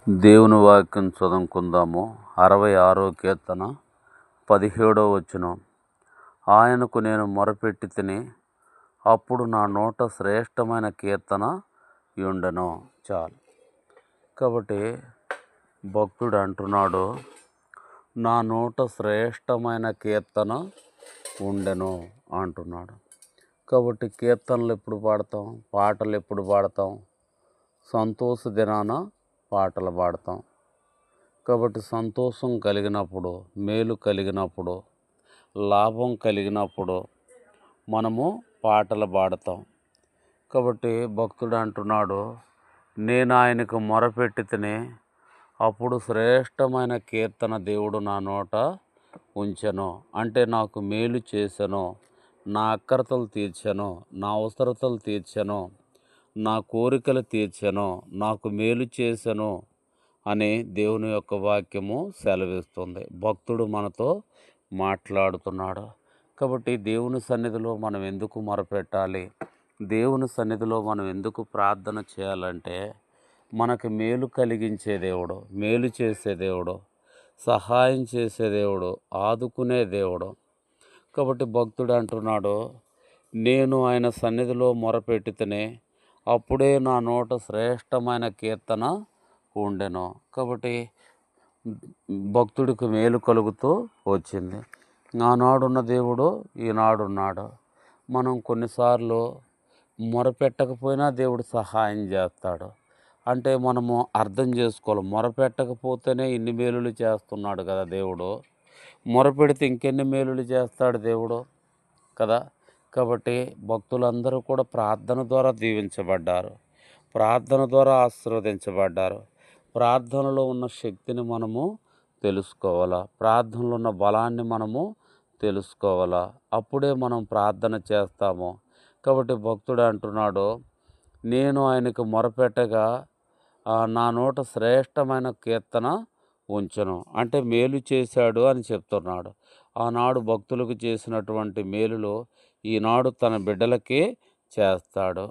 దేవుని వాక్యం చదువుకుందాము. 66వ కీర్తన 17వ వచనం. ఆయనకు నేను మొరపెట్టి తిని, అప్పుడు నా నోట శ్రేష్టమైన కీర్తన యుండెను. చాలు. కాబట్టి భక్తుడు అంటున్నాడు, నా నోట శ్రేష్టమైన కీర్తన ఉండెను అంటున్నాడు. కాబట్టి కీర్తనలు ఎప్పుడు పాడతాం? పాటలు ఎప్పుడు పాడతాం? సంతోష దినాన పాటలు పాడతాం. కాబట్టి సంతోషం కలిగినప్పుడు, మేలు కలిగినప్పుడు, లాభం కలిగినప్పుడు మనము పాటలు పాడతాం. కాబట్టి భక్తుడు అంటున్నాడు, నేను ఆయనకు మొరపెట్టి తిని, అప్పుడు శ్రేష్టమైన కీర్తన దేవుడు నా నోట ఉంచెను. అంటే నాకు మేలు చేసెను, నా అక్కరతలు తీర్చెను, నా అవసరతలు తీర్చెను, నా కోరికలు తీర్చెను, నాకు మేలు చేసెను అని దేవుని యొక్క వాక్యము సెలవిస్తుంది. భక్తుడు మనతో మాట్లాడుతున్నాడు. కాబట్టి దేవుని సన్నిధిలో మనం ఎందుకు మొరపెట్టాలి? దేవుని సన్నిధిలో మనం ఎందుకు ప్రార్థన చేయాలంటే, మనకు మేలు కలిగించే దేవుడు, మేలు చేసే దేవుడు, సహాయం చేసే దేవుడు, ఆదుకునే దేవుడు. కాబట్టి భక్తుడు అంటున్నాడు, నేను ఆయన సన్నిధిలో మొరపెట్టితేనే అప్పుడే నా నోట శ్రేష్టమైన కీర్తన ఉండెను. కాబట్టి భక్తుడికి మేలు కలుగుతూ వచ్చింది. ఆనాడున్న దేవుడు ఈనాడున్నాడు. మనం కొన్నిసార్లు మొరపెట్టకపోయినా దేవుడు సహాయం చేస్తాడు. అంటే మనము అర్థం చేసుకోవాలి, మొరపెట్టకపోతేనే ఇన్ని మేలులు చేస్తున్నాడు కదా దేవుడు, మొరపెడితే ఇంకెన్ని మేలులు చేస్తాడు దేవుడు కదా. కాబట్టి భక్తులందరూ కూడా ప్రార్థన ద్వారా దీవించబడ్డారు, ప్రార్థన ద్వారా ఆశీర్వదించబడ్డారు. ప్రార్థనలో ఉన్న శక్తిని మనము తెలుసుకోవాలా, ప్రార్థనలో ఉన్న బలాన్ని మనము తెలుసుకోవాలా. అప్పుడే మనం ప్రార్థన చేస్తాము. కాబట్టి భక్తుడు అంటున్నాడు, నేను ఆయనకు మొరపెట్టగా నా నోట శ్రేష్టమైన కీర్తన ఉంచెను. అంటే మేలు చేశాడు అని చెప్తున్నాడు. ఆనాడు భక్తులకు చేసినటువంటి మేలులు ఈనాడు తన బిడ్డలకే చేస్తాడు.